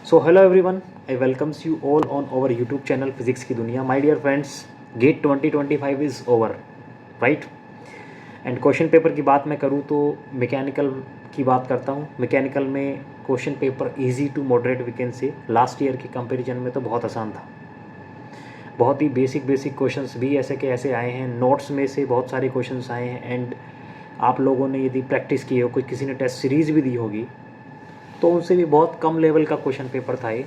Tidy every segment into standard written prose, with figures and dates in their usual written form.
So hello everyone, I welcomes you all on our YouTube channel physics की दुनिया. My dear friends, GATE 2025 is over, right? And question paper की बात मैं करूँ तो mechanical की बात करता हूँ. मैकेनिकल में question paper easy to moderate we can say. Last year के कंपैरिजन में तो बहुत आसान था. बहुत ही बेसिक क्वेश्चंस भी ऐसे के ऐसे आए हैं. नोट्स में से बहुत सारे क्वेश्चंस आए हैं. एंड आप लोगों ने यदि प्रैक्टिस की हो, कोई किसी ने टेस्ट सीरीज़ भी दी होगी, तो उनसे भी बहुत कम लेवल का क्वेश्चन पेपर था ये.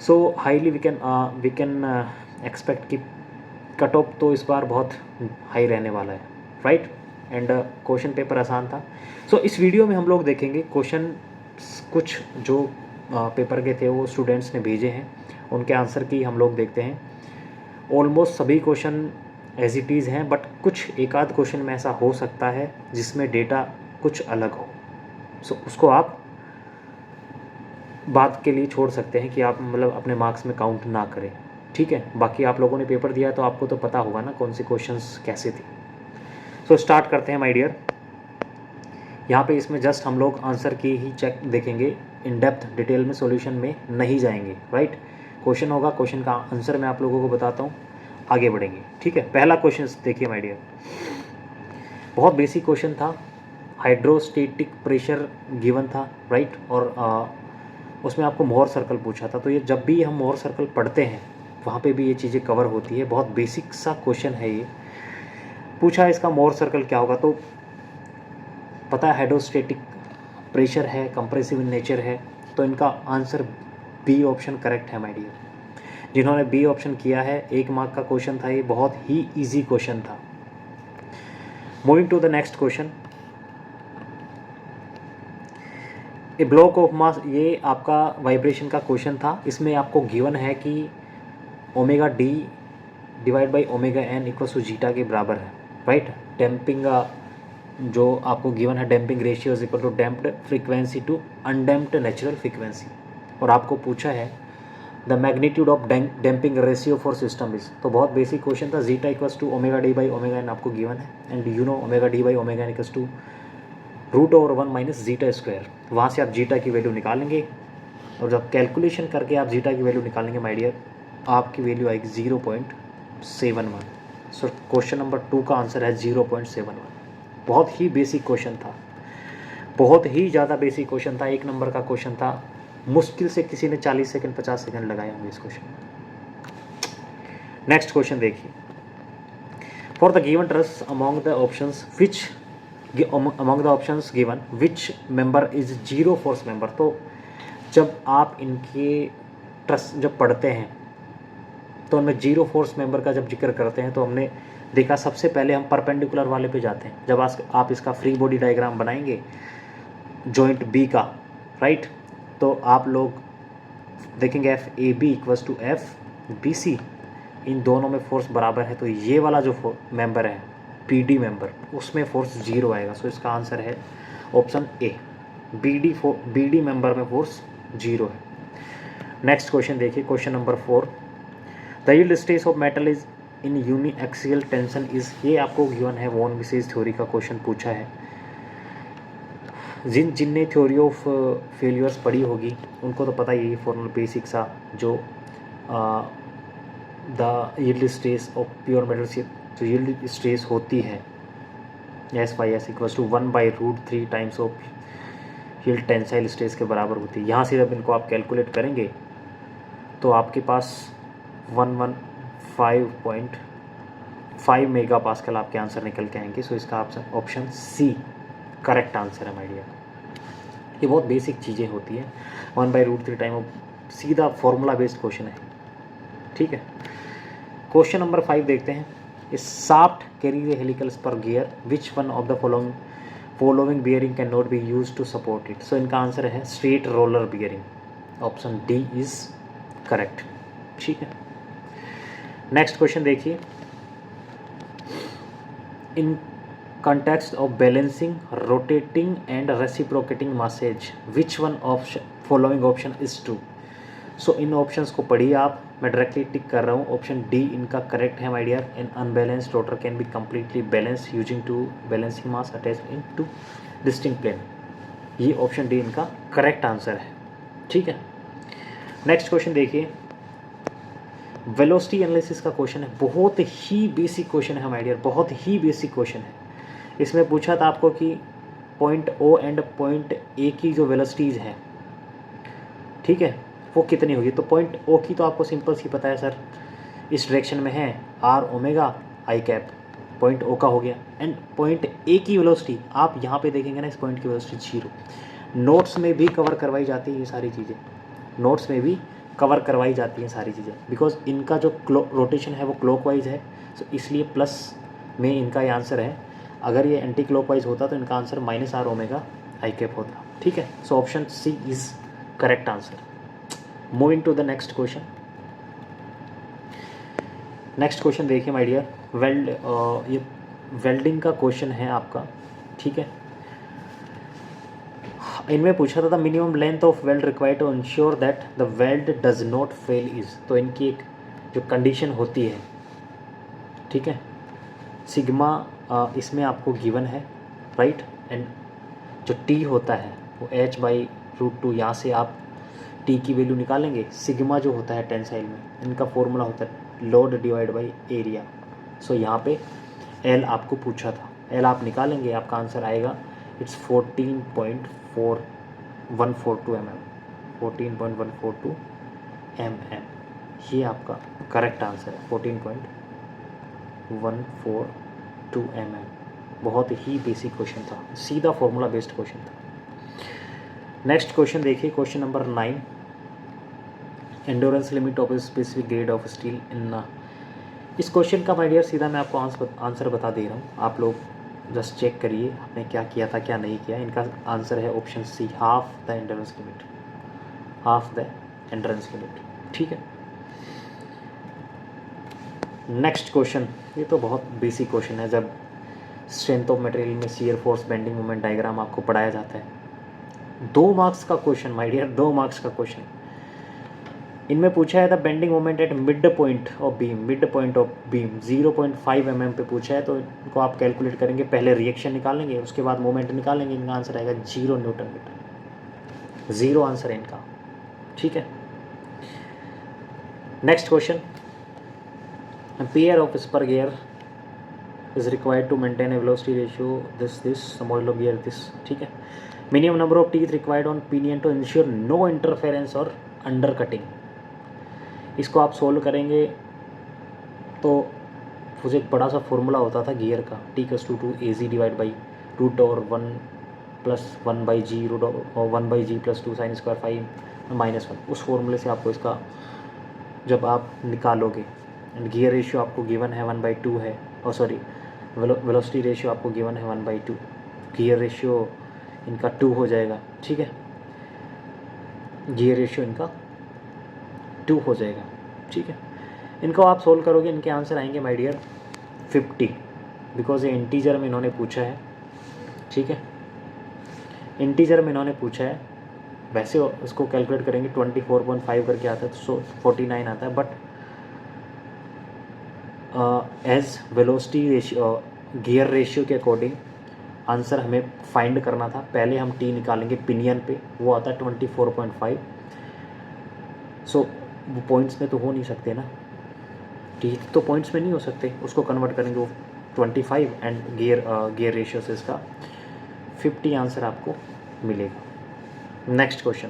So highly we can expect कि कट ऑफ तो इस बार बहुत हाई रहने वाला है, राइट? एंड क्वेश्चन पेपर आसान था. सो इस वीडियो में हम लोग देखेंगे क्वेश्चन कुछ जो पेपर के थे वो स्टूडेंट्स ने भेजे हैं, उनके आंसर की हम लोग देखते हैं. ऑलमोस्ट सभी क्वेश्चन एज इट इज़ हैं, बट कुछ एक आध क्वेश्चन में ऐसा हो सकता है जिसमें डेटा कुछ अलग हो. सो उसको आप बात के लिए छोड़ सकते हैं कि आप मतलब अपने मार्क्स में काउंट ना करें, ठीक है? बाकी आप लोगों ने पेपर दिया तो आपको तो पता होगा ना कौन से क्वेश्चंस कैसे थे. सो स्टार्ट करते हैं माय डियर. यहाँ पे इसमें जस्ट हम लोग आंसर की ही चेक देखेंगे, इन डेप्थ डिटेल में सॉल्यूशन में नहीं जाएंगे, राइट? क्वेश्चन होगा, क्वेश्चन का आंसर मैं आप लोगों को बताता हूँ, आगे बढ़ेंगे, ठीक है? पहला क्वेश्चन देखिए माय डियर, बहुत बेसिक क्वेश्चन था. हाइड्रोस्टेटिक प्रेशर गिवन था, राइट? और उसमें आपको मोहर सर्कल पूछा था. तो ये जब भी हम मोहर सर्कल पढ़ते हैं वहाँ पे भी ये चीज़ें कवर होती है. बहुत बेसिक सा क्वेश्चन है ये. पूछा इसका मोहर सर्कल क्या होगा, तो पता है हाइड्रोस्टेटिक प्रेशर है, कंप्रेसिव इन नेचर है, तो इनका आंसर बी ऑप्शन करेक्ट है माय डियर. जिन्होंने बी ऑप्शन किया है, 1 मार्क का क्वेश्चन था ये, बहुत ही ईजी क्वेश्चन था. Moving to the next question. A block of mass, ये आपका वाइब्रेशन का क्वेश्चन था. इसमें आपको गिवन है कि omega D divide by omega N equals to zeta के बराबर है, राइट? डैम्पिंग जो आपको गिवन है, damping ratio is equal to damped frequency to undamped natural frequency. और आपको पूछा है the magnitude of damping ratio for system is. तो बहुत बेसिक क्वेश्चन था. Zeta equals to omega D by omega N आपको गिवन है. And you know omega D by omega N equals to √/1 minus zeta square. वहाँ से आप zeta की value निकालेंगे और जब कैलकुलेशन करके आप जीटा की वैल्यू निकालेंगे माय डियर, आपकी वैल्यू आएगी 0.71. सो क्वेश्चन नंबर 2 का आंसर है 0.71. बहुत ही बेसिक क्वेश्चन था, बहुत ही ज़्यादा बेसिक क्वेश्चन था. 1 नंबर का क्वेश्चन था. मुश्किल से किसी ने 40 सेकंड 50 सेकंड लगाए होंगे इस क्वेश्चन में. नेक्स्ट क्वेश्चन देखिए. For the given trust among the options which among the options given which member is zero force member. तो जब आप इनके ट्रस्ट जब पढ़ते हैं तो उनमें जीरो फोर्स मेंबर का जब जिक्र करते हैं तो हमने देखा सबसे पहले हम परपेंडिकुलर वाले पे जाते हैं. जब आप इसका फ्री बॉडी डायग्राम बनाएंगे जॉइंट बी का, राइट? तो आप लोग देखेंगे F A B equals to F B C, इन दोनों में फोर्स बराबर है. तो ये वाला जो मेंबर है पीडी मेंबर, उसमें फोर्स 0 आएगा. सो इसका आंसर है ऑप्शन ए, बीडी मेंबर में फोर्स 0 है. नेक्स्ट क्वेश्चन देखिए, question number 4. The yield stress of metal is in uniaxial tension is. ये आपको गिवन है, वॉन मिसेज थ्योरी का क्वेश्चन पूछा है. जिनने थ्योरी ऑफ फेलियर्स पढ़ी होगी उनको तो पता ही फॉर्मल बेसिक सा, जो the yield stress of pure metal से जो यील्ड स्ट्रेस होती है S by S equals to 1/√3 times of yield tensile stress के बराबर होती है. यहाँ से जब इनको आप कैलकुलेट करेंगे तो आपके पास 115.5 मेगा पास्कल आपके आंसर निकल के आएंगे. सो इसका ऑप्शन सी करेक्ट आंसर है माय डियर. ये बहुत बेसिक चीज़ें होती हैं. 1/√3 टाइम ऑफ, सीधा फॉर्मूला बेस्ड क्वेश्चन है, ठीक है? क्वेश्चन नंबर 5 देखते हैं. Shaft carry the helical spur gear, which one of the following bearing can not be use to support it. So इनका आंसर है straight roller bearing. Option D is correct, ठीक है? Next question देखिए. इन context of balancing, rotating and reciprocating massage, which one of following option is true. So इन options को पढ़िए आप, मैं डायरेक्टली टिक कर रहा हूँ. ऑप्शन डी इनका करेक्ट है my dear. An unbalanced rotor can be completely balance using two balancing mass attach in two distinct plane. ये ऑप्शन डी इनका करेक्ट आंसर है, ठीक है? नेक्स्ट क्वेश्चन देखिए, वेलोसिटी एनालिसिस का क्वेश्चन है, बहुत ही बेसिक क्वेश्चन है माय डियर, बहुत ही बेसिक क्वेश्चन है। इसमें पूछा था आपको कि point O and point A की जो वेलोसिटीज़ हैं, ठीक है, वो कितनी होगी। तो पॉइंट ओ की तो आपको सिंपल सी पता है सर, इस डायरेक्शन में है R omega I cap, point O का हो गया। एंड पॉइंट ए की वेलोसिटी आप यहाँ पे देखेंगे ना, इस पॉइंट की वेलोसिटी 0। नोट्स में भी कवर करवाई जाती है ये सारी चीज़ें, नोट्स में भी कवर करवाई जाती हैं सारी चीज़ें, बिकॉज इनका जो रोटेशन है वो क्लॉकवाइज है, सो इसलिए प्लस में इनका ये आंसर है। अगर ये एंटी क्लॉकवाइज होता तो इनका answer minus R omega I cap होता, ठीक है। So option C is correct answer. Moving to the next question. Next question देखिए माय डियर, ये वेल्डिंग का क्वेश्चन है आपका, ठीक है। इनमें पूछा था minimum length of weld required to ensure that the weld does not fail is, तो इनकी एक जो कंडीशन होती है, ठीक है, सिग्मा इसमें आपको गिवन है, राइट। एंड जो टी होता है वो h/√2, यहाँ से आप टी की वैल्यू निकालेंगे। सिग्मा जो होता है टेंसाइल में, इनका फॉर्मूला होता है लोड डिवाइड बाई एरिया। सो यहाँ पे एल आपको पूछा था, एल आप निकालेंगे, आपका आंसर आएगा इट्स 14.142 mm, 14.142 mm। ये आपका करेक्ट आंसर है, 14.142 mm। बहुत ही बेसिक क्वेश्चन था, सीधा फॉर्मूला बेस्ड क्वेश्चन था। नेक्स्ट क्वेश्चन देखिए, question number 9, endurance limit of specific grade of steel in. इस क्वेश्चन का माय डियर सीधा मैं आपको आंसर बता दे रहा हूँ, आप लोग जस्ट चेक करिए आपने क्या किया था क्या नहीं किया। इनका आंसर है option C, half the endurance limit, half the endurance limit, ठीक है। नेक्स्ट क्वेश्चन, ये तो बहुत बेसिक क्वेश्चन है, जब स्ट्रेंथ ऑफ मटेरियल में shear force bending moment diagram आपको पढ़ाया जाता है। 2 मार्क्स का क्वेश्चन माय डियर, 2 मार्क्स का क्वेश्चन। इनमें पूछा है the bending moment at mid point of beam, mid point of beam 0.5 mm पे पूछा है, तो इनको आप कैलकुलेट करेंगे, पहले रिएक्शन निकालेंगे, उसके बाद मोमेंट निकालेंगे। इनका आंसर आएगा 0 न्यूटन मीटर, 0 आंसर है इनका, ठीक है। Next question, pair of spur gear is required to maintain a velocity ratio this model of gear this, ठीक है। Minimum number of teeth required on pinion to ensure no interference और undercutting. इसको आप solve करेंगे तो मुझे एक बड़ा सा फॉर्मूला होता था गियर का, T=2 AZ divide by root और 1 + 1/g रूट और 1/g + 2 sin² 5 -1, उस फॉर्मूले से आपको इसका जब आप निकालोगे, एंड गियर रेशियो आपको गिवन है 1/2 है, और सॉरी वेलोसिटी रेशियो आपको गिवन है 1/2, गियर रेशियो इनका 2 हो जाएगा, ठीक है, गियर रेशियो इनका 2 हो जाएगा, ठीक है। इनको आप सोल्व करोगे, इनके आंसर आएंगे माय डियर 50, बिकॉज ये इंटीजर में इन्होंने पूछा है, ठीक है, इंटीजर में इन्होंने पूछा है। वैसे उसको कैलकुलेट करेंगे 24.5 करके आता है, तो 49 आता है, but as velocity ratio, gear ratio के अकॉर्डिंग आंसर हमें फाइंड करना था। पहले हम टी निकालेंगे पिनियन पे, वो आता है 24.5। सो वो पॉइंट्स में तो हो नहीं सकते ना, टी तो पॉइंट्स में नहीं हो सकते, उसको कन्वर्ट करेंगे वो 25, एंड गियर रेशियो से इसका 50 आंसर आपको मिलेगा। नेक्स्ट क्वेश्चन,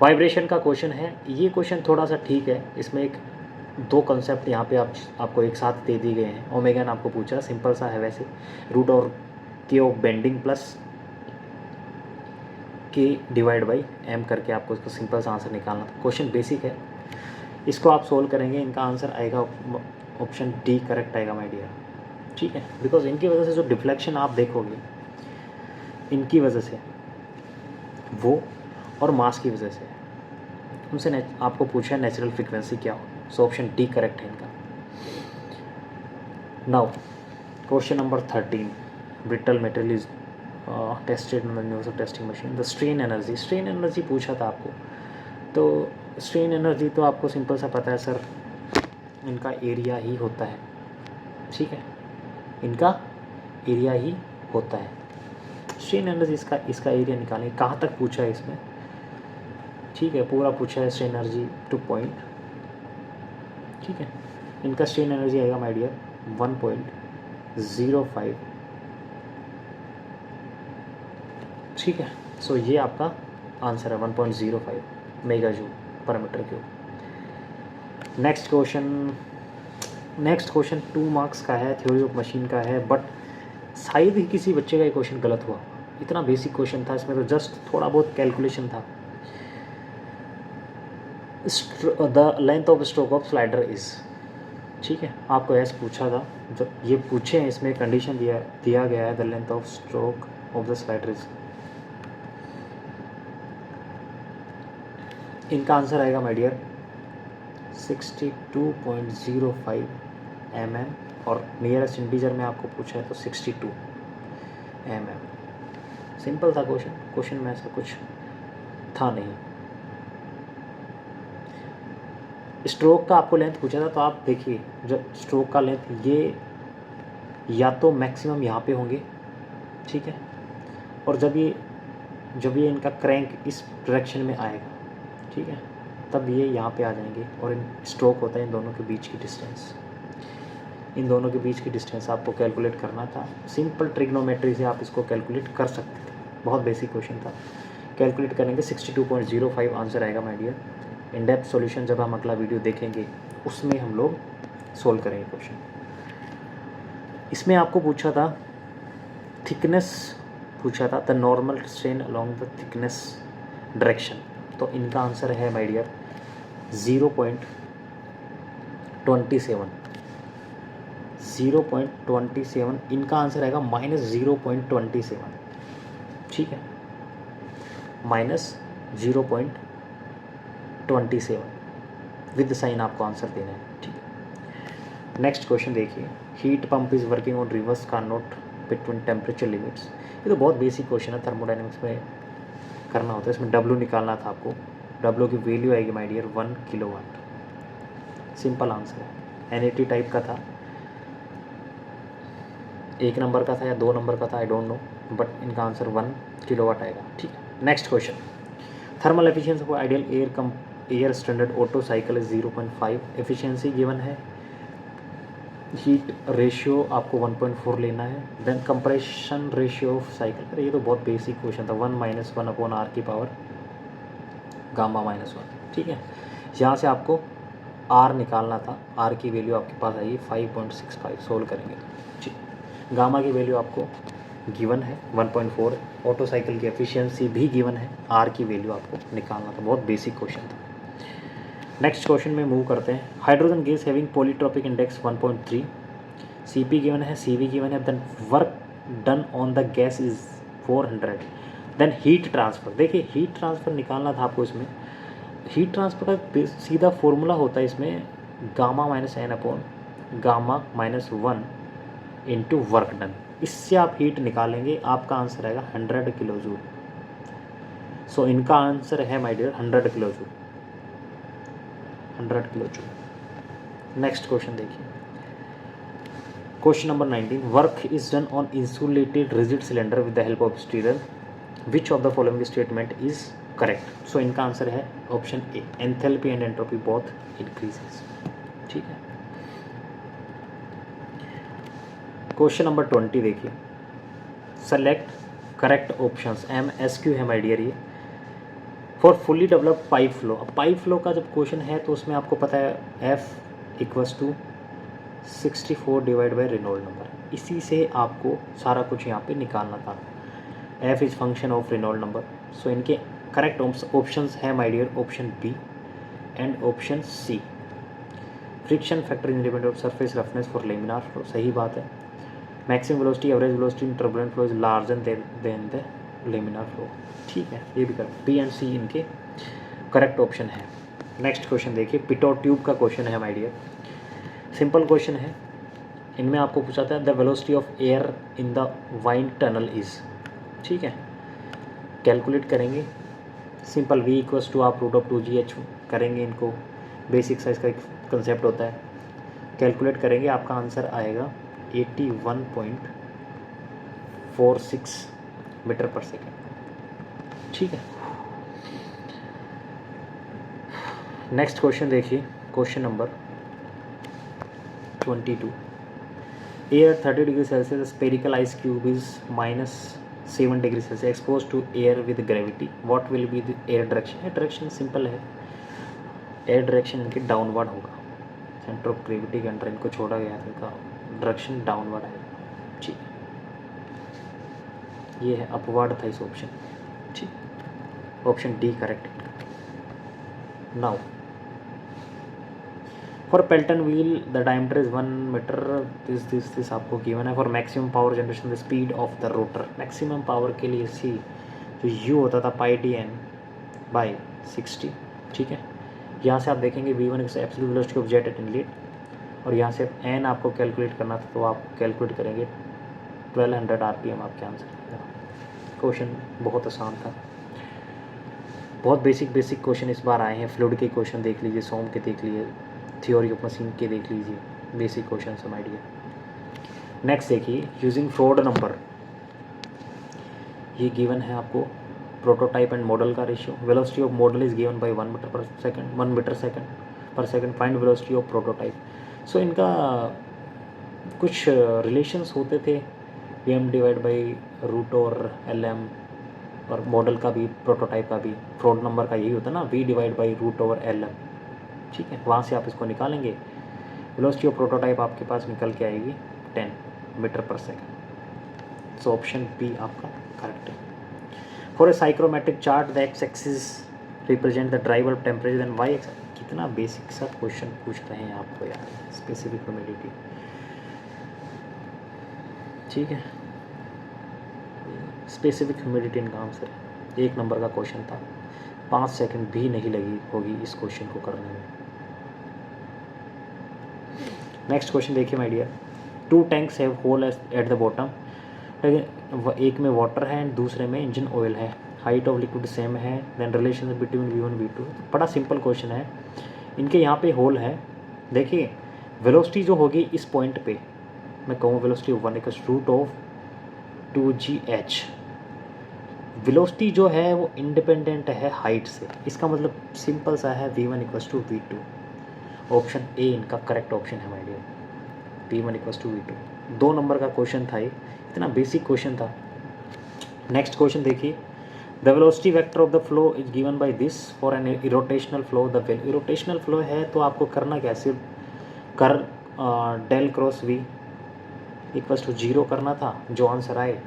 वाइब्रेशन का क्वेश्चन है। ये क्वेश्चन थोड़ा सा ठीक है, इसमें एक 2 कंसेप्ट यहाँ पे आपको एक साथ दे दिए गए हैं। ओमेगा ने आपको पूछा, सिंपल सा है वैसे, रूट और के ऑफ बेंडिंग प्लस के डिवाइड बाई एम करके आपको इसका सिंपल सा आंसर निकालना था। क्वेश्चन बेसिक है, इसको आप सोल्व करेंगे, इनका आंसर आएगा ऑप्शन डी करेक्ट आएगा माय डियर, ठीक है। बिकॉज इनकी वजह से जो डिफ्लेक्शन आप देखोगे, इनकी वजह से वो और मास की वजह से, उनसे आपको पूछा है नेचुरल फ्रीक्वेंसी क्या हो, सो ऑप्शन डी करेक्ट है इनका। Now question number 13, brittle material is tested in the news testing machine, the strain energy, strain energy पूछा था आपको। तो स्ट्रेन एनर्जी तो आपको सिंपल सा पता है सर, इनका एरिया ही होता है, ठीक है, इनका एरिया ही होता है। स्ट्रेन एनर्जी इसका एरिया निकालें, कहाँ तक पूछा है इसमें, ठीक है, पूरा पूछा है स्ट्रेन एनर्जी टू पॉइंट, ठीक है। इनका स्ट्रेन एनर्जी आएगा माय डियर 1.05, ठीक है। सो ये आपका आंसर है 1.05 मेगा जूल पर metre cube. Next question 2 marks का है, थ्योरी ऑफ मशीन का है, बट शायद ही किसी बच्चे का ये क्वेश्चन गलत हुआ। इतना बेसिक क्वेश्चन था, इसमें तो जस्ट थोड़ा बहुत कैलकुलेशन था। The length of stroke of slider is, ठीक है, आपको ऐसे पूछा था, जब ये पूछे हैं इसमें कंडीशन दिया गया है the length of stroke of the slider is. इनका आंसर आएगा माय डियर 62.05 mm, और नियरेस्ट इंटीजर में आपको पूछा है तो 62 mm। सिंपल था क्वेश्चन में ऐसा कुछ था नहीं। स्ट्रोक का आपको लेंथ पूछा था, तो आप देखिए जब स्ट्रोक का लेंथ ये या तो मैक्सिमम यहाँ पे होंगे, ठीक है, और जब ये इनका क्रैंक इस डायरेक्शन में आएगा, ठीक है, तब ये यहाँ पे आ जाएंगे, और इन स्ट्रोक होता है इन दोनों के बीच की डिस्टेंस। इन दोनों के बीच की डिस्टेंस आपको कैलकुलेट करना था। सिंपल ट्रिग्नोमेट्री से आप इसको कैलकुलेट कर सकते थे, बहुत बेसिक क्वेश्चन था। कैलकुलेट करेंगे 62.05 आंसर आएगा my dear. In depth solution जब हम अगला वीडियो देखेंगे उसमें हम लोग सोल्व करेंगे क्वेश्चन। इसमें आपको पूछा था थिकनेस, पूछा था the normal strain along the thickness direction, तो इनका आंसर है माय डियर 0.27। इनका आंसर आएगा -0.27, ठीक है, -0.27 विद साइन आपको आंसर देना है, ठीक है। नेक्स्ट क्वेश्चन देखिए, heat pump is working on reverse Carnot between temperature limits. ये तो बहुत बेसिक क्वेश्चन है, थर्मोडाइनमिक्स में करना होता है। इसमें W निकालना था आपको, W की वैल्यू आएगी my dear 1 kilowatt. Simple answer है, NAT टाइप का था, 1 नंबर का था या 2 नंबर का था, आई डोंट नो, बट इनका आंसर 1 किलोवाट आएगा, ठीक है। Next question, thermal efficiency for ideal air standard Otto cycle is 0.5। Efficiency given है, हीट रेशियो आपको 1.4 लेना है, then compression ratio of cycle. अरे ये तो बहुत बेसिक क्वेश्चन था, 1 - 1/r की पावर गामा -1, ठीक है। यहाँ से आपको R निकालना था, R की वैल्यू आपके पास आई 5.65, सोल्व करेंगे, ठीक। गामा की वैल्यू आपको गिवन है 1.4, ऑटो साइकिल की एफिशिएंसी भी गिवन है, R की वैल्यू आपको निकालना था। बहुत बेसिक क्वेश्चन था। नेक्स्ट क्वेश्चन में मूव करते हैं। Hydrogen gas having polytropic index 1.3, CP given है, CV गिवन है, then work done on the gas is 400, then heat transfer. देखिए हीट ट्रांसफ़र निकालना था आपको। इसमें हीट ट्रांसफ़र का सीधा फॉर्मूला होता है इसमें गामा -n/गामा-1 इंटू वर्क डन। इससे आप हीट निकालेंगे, आपका आंसर आएगा 100 किलो जूल। सो इनका आंसर है my dear 100 kilo joule, 100 kilo joule. Next question देखिए, question number 19, work is done on insulated rigid cylinder with the help of stirrer, which of the following statement is correct. So इनका answer है option A, enthalpy and entropy both increases, ठीक है। Question number 20 देखिए, select correct options, MSQ है my dear ये, for fully developed pipe flow. अब pipe flow का जब क्वेश्चन है तो उसमें आपको पता है F = 64 divide by Reynold number. इसी से आपको सारा कुछ यहाँ पे निकालना था। F is function of Reynold number. So इनके करेक्ट ऑप्शंस है my dear option B and option C. Friction factor independent of surface roughness for laminar flow, सही बात है। Maximum velocity average velocity in turbulent flow is larger than the laminar flow, ठीक है, ये भी correct. B and C इनके correct option है। Next question देखिए, पिटोट ट्यूब का क्वेश्चन है माय डियर, सिंपल क्वेश्चन है। इनमें आपको पूछा था the velocity of air in the wine tunnel is, ठीक है। कैलकुलेट करेंगे, सिंपल V = आप √2GH करेंगे इनको, बेसिक साइज का एक कंसेप्ट होता है। कैलकुलेट करेंगे, आपका आंसर आएगा 81.46 मीटर पर सेकेंड, ठीक है। नेक्स्ट क्वेश्चन देखिए, question number 22। Air 30 degree Celsius spherical ice cube is -7 degree Celsius expose to air with gravity, what will be the air direction. Air direction simple है, air direction इनकी downward होगा, centre of gravity के under इनको छोड़ा गया है, इनका direction downward आएगा। ठीक, ये है अपवर्ड था इस ऑप्शन। ठीक, option D correct. Now for Pelton wheel the diameter is 1 metre, this आपको गिवन है। For maximum power generation the speed of the rotor, maximum power के लिए सी जो यू होता था पाई डी एन बाई 60। ठीक है, यहाँ से आप देखेंगे V1 absolute velocity of jet eight inlet, और यहाँ से एन आपको कैलकुलेट करना था, तो आप कैलकुलेट करेंगे 1200 RPM आपके आंसर आएगा। क्वेश्चन बहुत आसान था, बहुत बेसिक क्वेश्चन इस बार आए हैं। फ्लूइड के क्वेश्चन देख लीजिए, सोम के देख लीजिए, थ्योरी ऑफ मशीन के देख लीजिए, बेसिक क्वेश्चन समझिए। नेक्स्ट देखिए, यूजिंग फ्रॉड नंबर, ये गिवन है आपको प्रोटोटाइप एंड मॉडल का ratio. Velocity of model is given by 1 metre पर second, find velocity of prototype. So इनका कुछ रिलेशंस होते थे, VM डिवाइड बाई रूट और LM, और मॉडल का भी प्रोटोटाइप का भी फ्रॉड नंबर का यही होता है ना, V divide by root over LM। ठीक है, वहाँ से आप इसको निकालेंगे, वेलोसिटी ऑफ प्रोटोटाइप आपके पास निकल के आएगी 10 मीटर पर सेकंड। सो ऑप्शन बी आपका करेक्ट है। For a psychrometric chart the X axis represent the driver temperature and Y X. कितना बेसिक सा क्वेश्चन पूछ रहे हैं आपको यार, स्पेसिफिक ह्यूमिडिटी। ठीक है, स्पेसिफिक ह्यूमिडिटी इनका आंसर है। 1 नंबर का क्वेश्चन था, 5 सेकंड भी नहीं लगी होगी इस क्वेश्चन को करने में। नेक्स्ट क्वेश्चन देखिए my dear, 2 tanks have hole at the bottom, एक में वाटर है एंड दूसरे में इंजन ऑयल है, हाइट ऑफ लिक्विड सेम है, then relation between V1 V2। बड़ा सिंपल क्वेश्चन है। इनके यहाँ पे होल है, देखिए वेलोसिटी जो होगी इस पॉइंट पे, मैं कहूँ velocity 1 = root of 2gh। Velocity जो है वो इंडिपेंडेंट है हाइट से, इसका मतलब सिंपल सा है V1 = V2। ऑप्शन ए इनका करेक्ट ऑप्शन है my dear, V1 = V2। 2 number का क्वेश्चन था ये, इतना बेसिक क्वेश्चन था। नेक्स्ट क्वेश्चन देखिए, the velocity vector of the flow is given by this for an irrotational flow. The irrotational flow है तो आपको करना क्या, सिर्फ कर डेल क्रॉस V = 0 करना था, जो आंसर आए,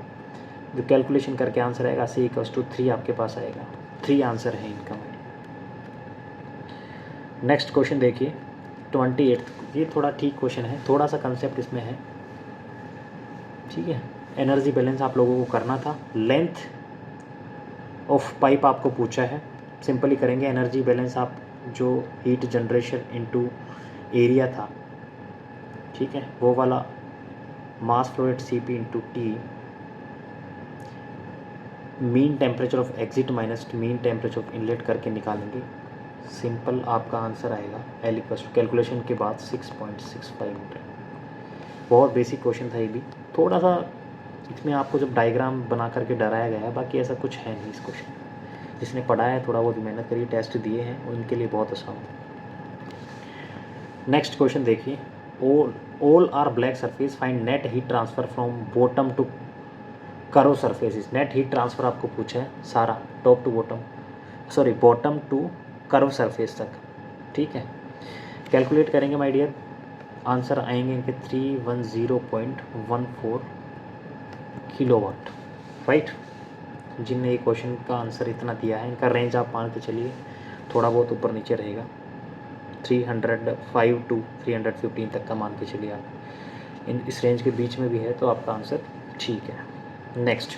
जो कैलकुलेशन करके आंसर आएगा C = 3 आपके पास आएगा। 3 आंसर है इनका। नेक्स्ट क्वेश्चन देखिए 28, ये थोड़ा ठीक क्वेश्चन है, थोड़ा सा कंसेप्ट इसमें है। ठीक है, एनर्जी बैलेंस आप लोगों को करना था, लेंथ ऑफ पाइप आपको पूछा है, सिंपली करेंगे। एनर्जी बैलेंस आप जो हीट जनरेशन इनटू एरिया था, ठीक है, वो वाला mass flow rate CP × T, mean temperature of exit minus mean temperature of inlet करके निकालेंगे। सिंपल आपका आंसर आएगा L = कैलकुलेशन के बाद 6.65 मीटर। बहुत बेसिक क्वेश्चन था ये भी, थोड़ा सा इसमें आपको जब डायग्राम बना करके डराया गया है, बाकी ऐसा कुछ है नहीं इस क्वेश्चन। जिसने पढ़ा है थोड़ा बहुत मेहनत करिए, टेस्ट दिए हैं, उनके लिए बहुत आसान है। नेक्स्ट क्वेश्चन देखिए, all are black surface, find net heat transfer from bottom to curve surfaces. Net heat transfer आपको पूछा है सारा, top to bottom, sorry bottom to curve surface तक। ठीक है, कैलकुलेट करेंगे माय डियर, आंसर आएंगे इनके 310.14 किलोवाट। राइट, जिनने ये क्वेश्चन का आंसर इतना दिया है, इनका रेंज आप मान के चलिए थोड़ा बहुत ऊपर नीचे रहेगा, 305 to 315 तक का मान के चलिए आप, इस रेंज के बीच में भी है तो आपका आंसर ठीक है। नेक्स्ट,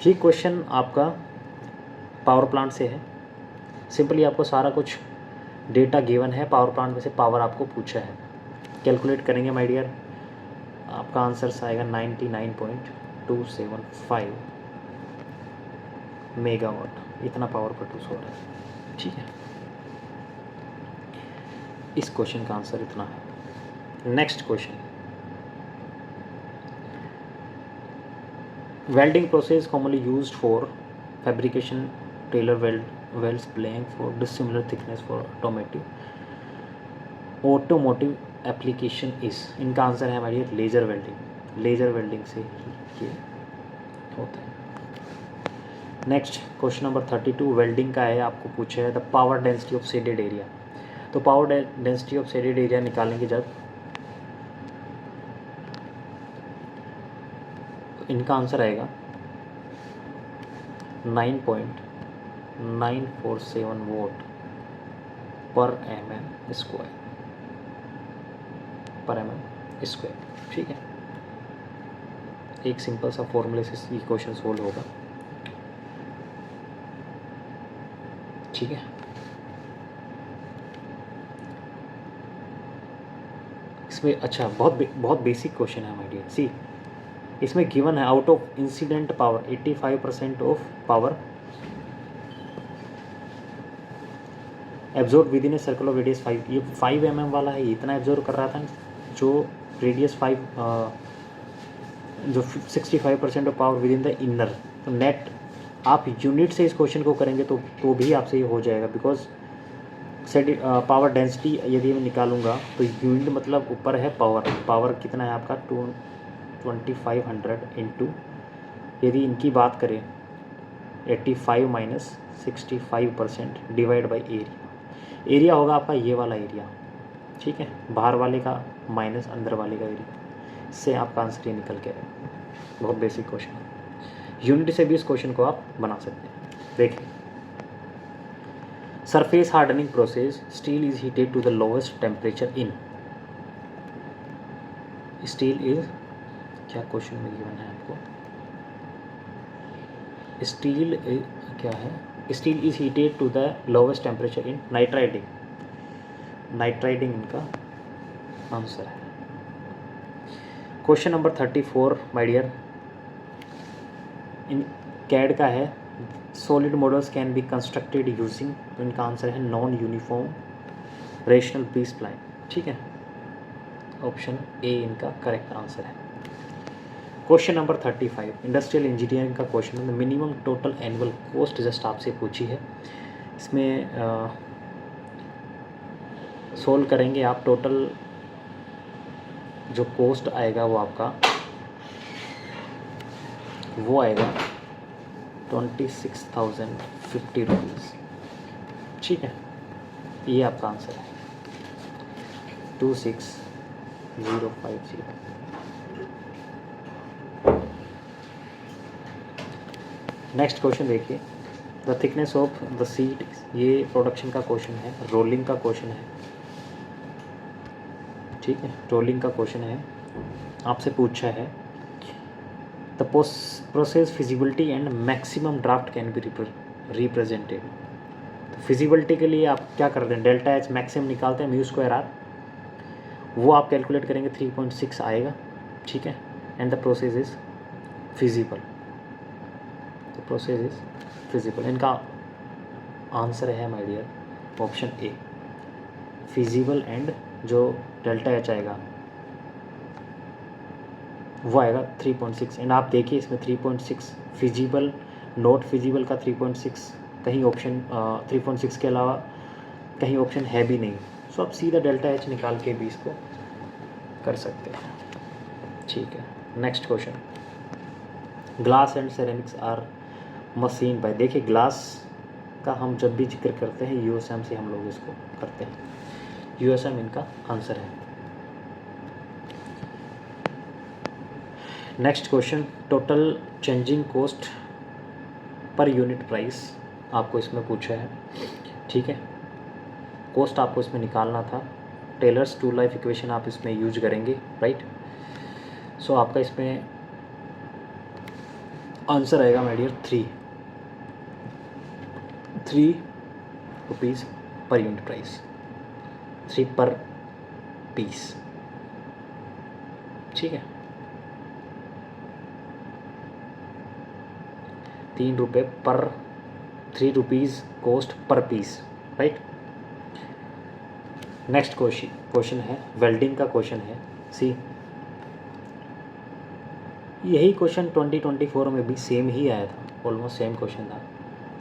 ये क्वेश्चन आपका पावर प्लांट से है। सिंपली आपको सारा कुछ डेटा गिवन है, पावर प्लांट में से पावर आपको पूछा है। कैलकुलेट करेंगे माय डियर, आपका आंसर आएगा 99.275 मेगावाट, इतना पावर प्रोड्यूस हो रहा है। ठीक है, इस क्वेश्चन का आंसर इतना है। Next question, welding process commonly used for fabrication tailor weld welds blank for dissimilar thickness for automotive application is, इनका आंसर है हमारी लेज़र वेल्डिंग। लेज़र वेल्डिंग से ये होता है। नेक्स्ट क्वेश्चन नंबर 32 वेल्डिंग का है, आपको पूछा है the power density of shaded area. तो power density of shaded area निकालेंगे जब, तो इनका आंसर आएगा 9.947 वोट पर mm स्क्वायर, पर mm स्क्वायर। ठीक है, एक सिंपल सा फॉर्मूले से ये क्वेश्चन सोल्व होगा। ठीक है, इसमें अच्छा बहुत बेसिक क्वेश्चन है माय डियर। सी, इसमें गिवन है out of incident power 85% of power absorb with in a circle of radius 5। ये 5 mm वाला है, इतना एब्जॉर्ब कर रहा था जो रेडियस 5 जो 65% of power with in the inner. तो नेट आप यूनिट से इस क्वेश्चन को करेंगे तो भी आपसे ये हो जाएगा, बिकॉज सेट पावर डेंसिटी यदि मैं निकालूंगा तो यूनिट मतलब ऊपर है पावर कितना है आपका 2500 इंटू, यदि इनकी बात करें 85 minus 65% divide by area. Area होगा आपका ये वाला एरिया, ठीक है, बाहर वाले का माइनस अंदर वाले का एरिया, इससे आपका आंसर ये निकल के आएगा। बहुत बेसिक क्वेश्चन है, यूनिट से भी इस क्वेश्चन को आप बना सकते हैं। देखिए, surface hardening process, steel is heated to the lowest temperature in, steel is, क्या क्वेश्चन में गिवन है आपको, स्टील क्या है, steel is heated to the lowest temperature in nitriding, nitriding इनका आंसर है। Question number 34 my dear, in CAD का है, solid models can be constructed using, तो इनका आंसर है non uniform rational B spline. ठीक है, ऑप्शन ए इनका करेक्ट आंसर है। क्वेश्चन नंबर 35 इंडस्ट्रियल इंजीनियरिंग का क्वेश्चन है, minimum total annual cost just आपसे पूछी है। इसमें सोल्व करेंगे आप, टोटल जो कॉस्ट आएगा वो आपका वो आएगा 26,050 रुपीज़। ठीक है, ये आपका आंसर है 26050। नेक्स्ट क्वेश्चन देखिए, the thickness of the seat, ये प्रोडक्शन का क्वेश्चन है, रोलिंग का क्वेश्चन है। ठीक है, रोलिंग का क्वेश्चन है, आपसे पूछा है the process feasibility and maximum draft can be represented. Feasibility के लिए आप क्या करते हैं, डेल्टा एच मैक्सिमम निकालते हैं म्यू स्क्वायर आर, वो आप कैलकुलेट करेंगे 3.6 आएगा। ठीक है, and the process is feasible, the process is feasible. इनका आंसर है my dear option A, feasible and जो डेल्टा एच आएगा वो आएगा 3.6। एंड आप देखिए इसमें 3.6 फिजिबल, नॉट फिजिबल का 3.6, कहीं ऑप्शन 3.6 के अलावा कहीं ऑप्शन है भी नहीं। सो आप सीधा डेल्टा एच निकाल के भी इसको कर सकते हैं। ठीक है, next question, glass and ceramics are machine by, देखिए ग्लास का हम जब भी जिक्र करते हैं यूएसएम से हम लोग इसको करते हैं, यूएसएम इनका आंसर है। Next question, total changing cost per unit price आपको इसमें पूछा है। ठीक है, कॉस्ट आपको इसमें निकालना था, टेलर्स टू लाइफ इक्वेशन आप इसमें यूज करेंगे, राइट। सो आपका इसमें आंसर आएगा my dear 3 rupees per unit price, 3 per piece. ठीक है, 3 रुपये per, 3 rupees cost per piece, right. Next question है वेल्डिंग का क्वेश्चन है। सी, यही क्वेश्चन 2024 में भी सेम ही आया था, ऑलमोस्ट सेम क्वेश्चन था।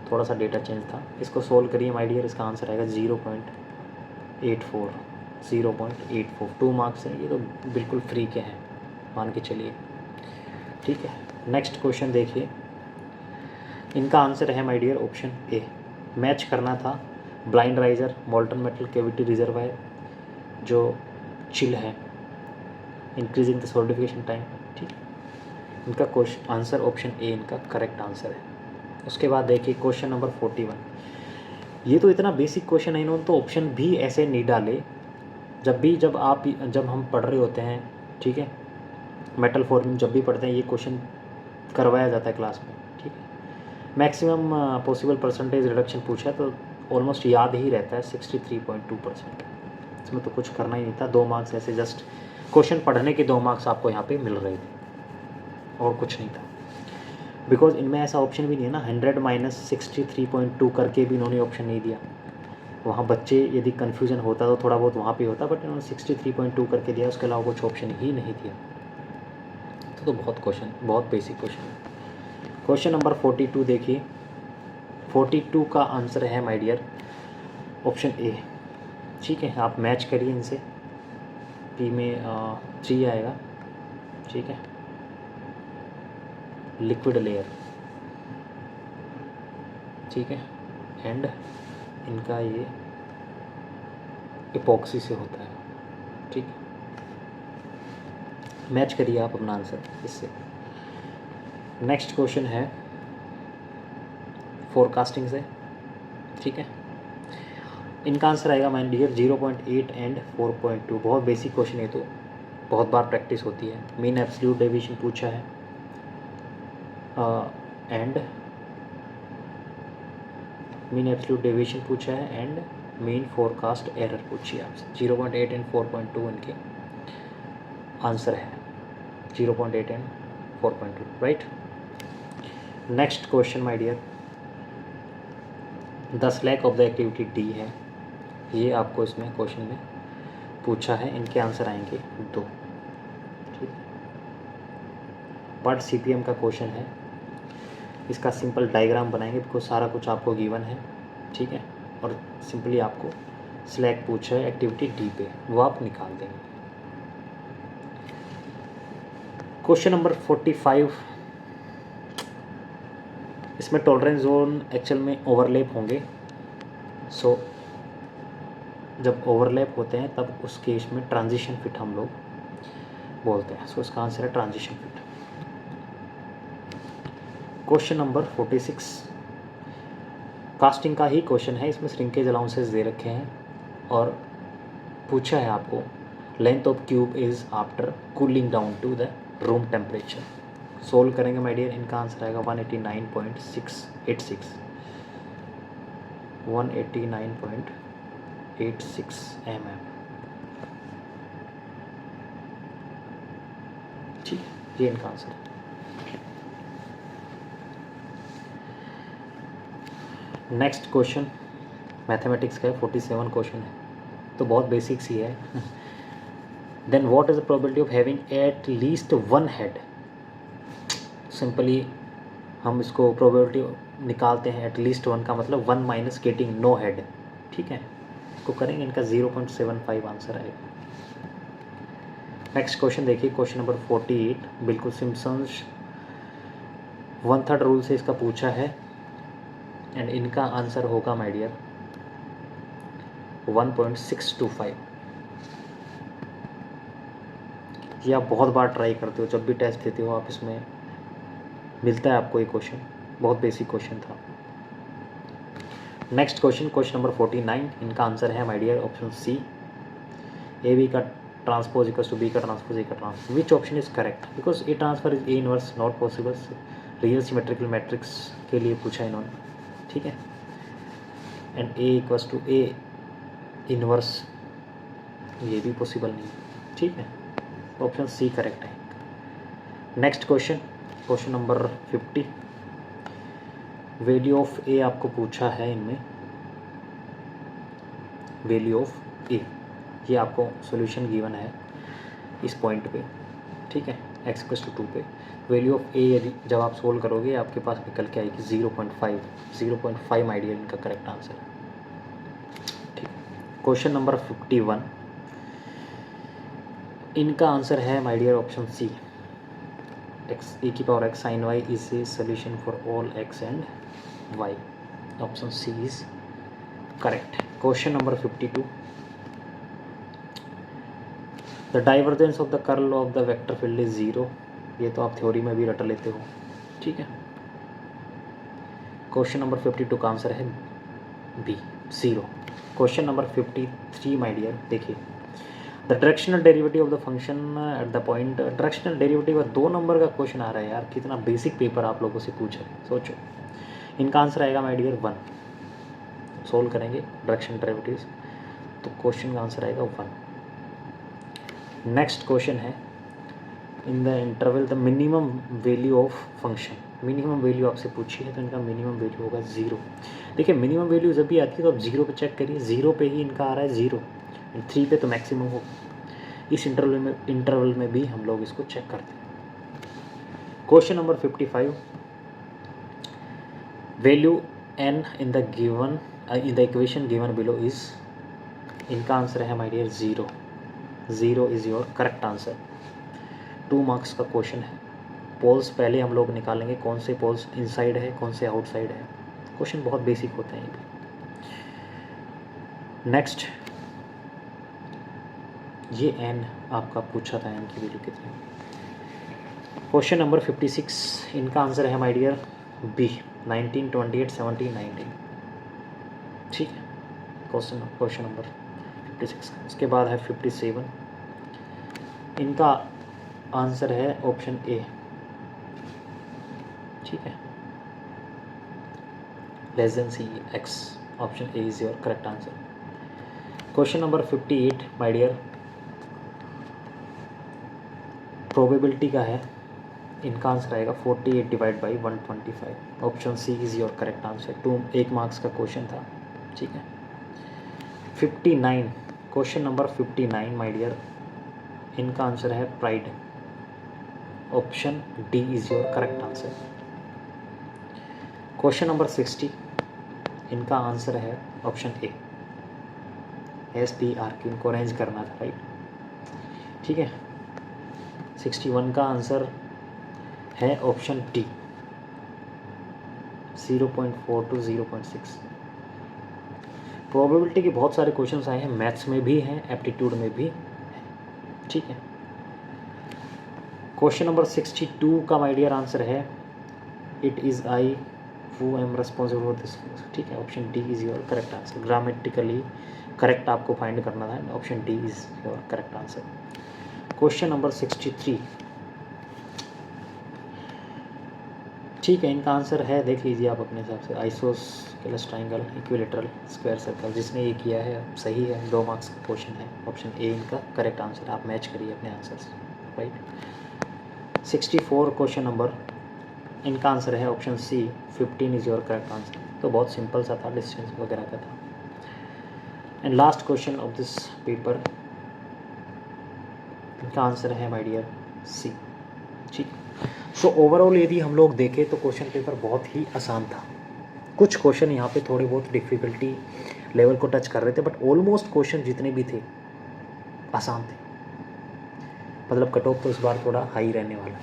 तो थोड़ा सा डेटा चेंज था। इसको सोल्व करिए माय डियर, इसका आंसर आएगा 0.84, 0.84। 2 मार्क्स है, ये तो बिल्कुल फ्री के हैं, मान के चलिए। ठीक है, नेक्स्ट क्वेश्चन देखिए, इनका आंसर है my dear option A. Match करना था blind riser, molten metal cavity reservoir जो चिल है, इंक्रीजिंग द सॉलिडिफिकेशन टाइम। ठीक, इनका क्वेश्चन आंसर ऑप्शन ए इनका करेक्ट आंसर है। उसके बाद देखिए क्वेश्चन नंबर 41। ये तो इतना बेसिक क्वेश्चन है, इन्होंने तो ऑप्शन भी ऐसे नहीं डाले। जब हम पढ़ रहे होते हैं, ठीक है, मेटल फॉर्मिंग जब भी पढ़ते हैं ये क्वेश्चन करवाया जाता है क्लास में। ठीक है, मैक्सिमम पॉसिबल परसेंटेज रिडक्शन पूछा है तो ऑलमोस्ट याद ही रहता है 63.2%। इसमें तो कुछ करना ही नहीं था, 2 मार्क्स ऐसे जस्ट क्वेश्चन पढ़ने के 2 मार्क्स आपको यहाँ पे मिल रहे थे और कुछ नहीं था। बिकॉज इनमें ऐसा ऑप्शन भी नहीं है ना, 100 माइनस 63.2 करके भी इन्होंने ऑप्शन नहीं दिया। वहाँ बच्चे यदि कन्फ्यूजन होता तो थोड़ा बहुत वहाँ पे होता, बट इन्होंने 63.2 करके दिया, उसके अलावा कुछ ऑप्शन ही नहीं दिया। तो बहुत बेसिक क्वेश्चन है। क्वेश्चन नंबर 42 देखिए, 42 का आंसर है माय डियर ऑप्शन ए। ठीक है, आप मैच करिए इनसे, पी में 3 आएगा। ठीक है, लिक्विड लेयर। ठीक है, एंड इनका ये इपॉक्सी से होता है। ठीक, मैच करिए आप अपना आंसर इससे। नेक्स्ट क्वेश्चन है फोरकास्टिंग से। ठीक है, इनका आंसर आएगा माय डियर 0.8 एंड 4.2। बहुत बेसिक क्वेश्चन है, तो बहुत बार प्रैक्टिस होती है। मीन एब्सोल्यूट डेविएशन पूछा है एंड मीन एब्सोल्यूट डेविएशन पूछा है एंड मीन फोरकास्ट एरर पूछी है आपसे। 0.8 एंड 4.2 इनके आंसर है, 0.8 and 4.2, right. Next question my dear, the slack of the activity D है, ये आपको इसमें क्वेश्चन में पूछा है। इनके आंसर आएंगे 2। ठीक, बट CPM का क्वेश्चन है, इसका सिंपल डायग्राम बनाएंगे बिकॉज सारा कुछ आपको गिवन है। ठीक है, और सिंपली आपको स्लैक पूछा है एक्टिविटी डी पे, वो आप निकाल देंगे। क्वेश्चन नंबर 45, इसमें टॉलरेंस जोन एक्चुअल में ओवरलैप होंगे। सो जब ओवरलैप होते हैं तब उस केस में ट्रांजिशन फिट हम लोग बोलते हैं। सो इसका आंसर है transition fit. Question number 46, casting का ही क्वेश्चन है, इसमें श्रिंकेज अलाउंसेस दे रखे हैं और पूछा है आपको length of cube is after cooling down to the room temperature. Solve करेंगे माय डियर, इनका आंसर आएगा 189.686, 189.86 mm। ठीक है, ये इनका आंसर है। नेक्स्ट क्वेश्चन मैथमेटिक्स का है, 47 क्वेश्चन है, तो बहुत बेसिक सी है। Then what is the probability of having at least 1 head. Simply हम इसको प्रोबेबिलिटी निकालते हैं, एट लीस्ट 1 का मतलब 1 माइनस गेटिंग नो हेड। ठीक है, इसको करेंगे, इनका 0.75 आंसर आएगा। नेक्स्ट क्वेश्चन देखिए, क्वेश्चन नंबर 48, बिल्कुल सिम्पसन्स 1/3 रूल से इसका पूछा है एंड इनका आंसर होगा माय डियर 1.625। ये आप बहुत बार ट्राई करते हो, जब भी टेस्ट देते हो आप इसमें मिलता है आपको ये क्वेश्चन, बहुत बेसिक क्वेश्चन था। नेक्स्ट क्वेश्चन, क्वेश्चन नंबर 49, इनका आंसर है my dear option C, A B का ट्रांसपोज इक्वल्स टू बी का ट्रांसपोज ए का transpose. Which option is correct, because A transfer is A inverse not possible. Real symmetrical matrix के लिए पूछा इन्होंने। ठीक है, and A equals to A inverse, ये भी पॉसिबल नहीं है। ठीक है, ऑप्शन सी करेक्ट है। Next question, question number 50, value of a आपको पूछा है इनमें, वैल्यू ऑफ ए, ये आपको सॉल्यूशन गिवन है इस पॉइंट पे। ठीक है, x = 2 पे। वैल्यू ऑफ ए यदि जब आप सोल्व करोगे आपके पास निकल के आएगी 0.5 माय डियर इनका करेक्ट आंसर है। ठीक, क्वेश्चन नंबर 51, इनका आंसर है my dear option C, x a की power x sine y is a solution for all x and y. Option C is correct. Question number 52, the divergence of the curl of the vector field is 0। ये तो आप theory में भी रट लेते हो, ठीक है। क्वेश्चन नंबर 52 का आंसर है B 0। Question number 53 my dear, देखिए the directional derivative of the function at the point, directional derivative 2 number का क्वेश्चन आ रहा है यार, कितना बेसिक पेपर आप लोगों से पूछा है, सोचो। इनका आंसर आएगा माय डियर 1। सोल्व करेंगे डायरेक्शनल डेरिवेटिव्स तो क्वेश्चन का आंसर आएगा 1। नेक्स्ट क्वेश्चन है, in the interval the minimum value of function, minimum value आपसे पूछी है तो इनका मिनिमम वैल्यू होगा 0। देखिए मिनिमम वैल्यू जब भी आती है तो आप 0 पे चेक करिए, 0 पे ही इनका आ रहा है 0, 3 पे तो मैक्सिमम हो। इस इंटरवल में भी हम लोग इसको चेक करते हैं। Question number 55, value n in the equation given below is, इनका आंसर है my dear 0। 0 is your correct answer. 2 marks का क्वेश्चन है। पोल्स पहले हम लोग निकालेंगे, कौन से पोल्स इनसाइड है कौन से आउटसाइड है। क्वेश्चन बहुत बेसिक होते हैं ये भी। नेक्स्ट, ये n आपका पूछा था, n की वैल्यू कितनी। क्वेश्चन नंबर 56, इनका आंसर है माय डियर बी 19, 28, 17, 19। ठीक है, क्वेश्चन नंबर 56। इसके बाद है 57, इनका आंसर है ऑप्शन ए। ठीक है, less than C X, option A is your correct answer. Question number 58 my dear, probability का है, इनका आंसर आएगा 48 divide by 125। Option C is your correct answer. 1 marks का क्वेश्चन था, ठीक है। 59, क्वेश्चन नंबर 59 माय डियर, इनका आंसर है pride. Option D is your correct answer. Question number 60, इनका आंसर है ऑप्शन ए, SPR की, इनको अरेंज करना था, राइट। ठीक है, 61 का आंसर है ऑप्शन डी, 0.4 to 0.6। प्रोबेबिलिटी के बहुत सारे क्वेश्चंस आए हैं, मैथ्स में भी हैं, एप्टीट्यूड में भी हैं, ठीक है। क्वेश्चन नंबर 62 का माय डियर आंसर है, it is I who am responsible for this. ठीक है, option D is your correct answer. Grammatically correct आपको फाइंड करना था, option D is your correct answer. Question number 63, ठीक है, इनका आंसर है, देख लीजिए आप अपने हिसाब से, isosceles triangle, equilateral, square circle. जिसने ये किया है सही है, 2 मार्क्स का क्वेश्चन है, ऑप्शन ए इनका करेक्ट आंसर। आप मैच करिए अपने आंसर से, राइट। 64 क्वेश्चन नंबर, इनका आंसर है option C, 15 is your correct answer. तो बहुत सिंपल सा था, डिस्टेंस वगैरह का था। And last question of this paper, इनका आंसर है माय डियर सी। ठीक, सो ओवरऑल यदि हम लोग देखें तो क्वेश्चन पेपर बहुत ही आसान था। कुछ क्वेश्चन यहाँ पे थोड़े बहुत डिफ़िकल्टी लेवल को टच कर रहे थे, बट ऑलमोस्ट क्वेश्चन जितने भी थे आसान थे। मतलब कट ऑफ तो इस बार थोड़ा हाई रहने वाला है।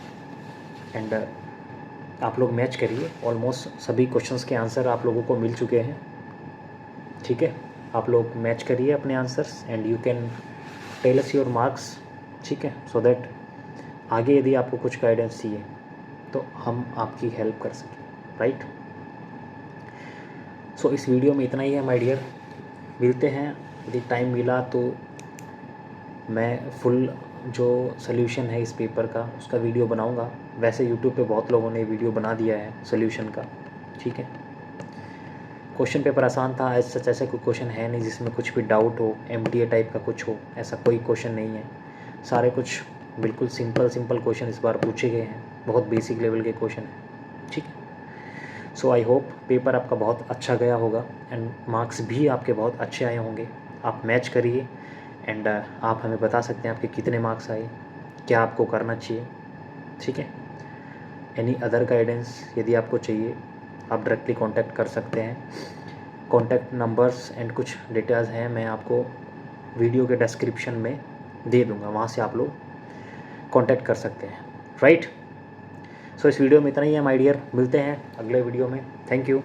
एंड आप लोग मैच करिए, ऑलमोस्ट सभी क्वेश्चंस के आंसर आप लोगों को मिल चुके हैं, ठीक है। आप लोग मैच करिए अपने answers and you can tell us your marks, ठीक है, सो दैट आगे यदि आपको कुछ गाइडेंस चाहिए तो हम आपकी हेल्प कर सकें, राइट। सो इस वीडियो में इतना ही है माय डियर, मिलते हैं, यदि टाइम मिला तो मैं फुल जो सॉल्यूशन है इस पेपर का उसका वीडियो बनाऊंगा। वैसे यूट्यूब पे बहुत लोगों ने वीडियो बना दिया है सॉल्यूशन का, ठीक है। क्वेश्चन पेपर आसान था, ऐसा ऐसा कोई क्वेश्चन है नहीं जिसमें कुछ भी डाउट हो, MDA टाइप का कुछ हो, ऐसा कोई क्वेश्चन नहीं है। सारे कुछ बिल्कुल सिंपल क्वेश्चन इस बार पूछे गए हैं, बहुत बेसिक लेवल के क्वेश्चन हैं, ठीक है। सो आई होप पेपर आपका बहुत अच्छा गया होगा एंड मार्क्स भी आपके बहुत अच्छे आए होंगे। आप मैच करिए एंड आप हमें बता सकते हैं आपके कितने मार्क्स आए, क्या आपको करना चाहिए, ठीक है। एनी अदर गाइडेंस यदि आपको चाहिए आप डायरेक्टली कांटेक्ट कर सकते हैं। कॉन्टैक्ट नंबर्स एंड कुछ डिटेल्स हैं मैं आपको वीडियो के डिस्क्रिप्शन में दे दूंगा, वहाँ से आप लोग कांटेक्ट कर सकते हैं, राइट। सो इस वीडियो में इतना ही है माय डियर, मिलते हैं अगले वीडियो में। Thank you.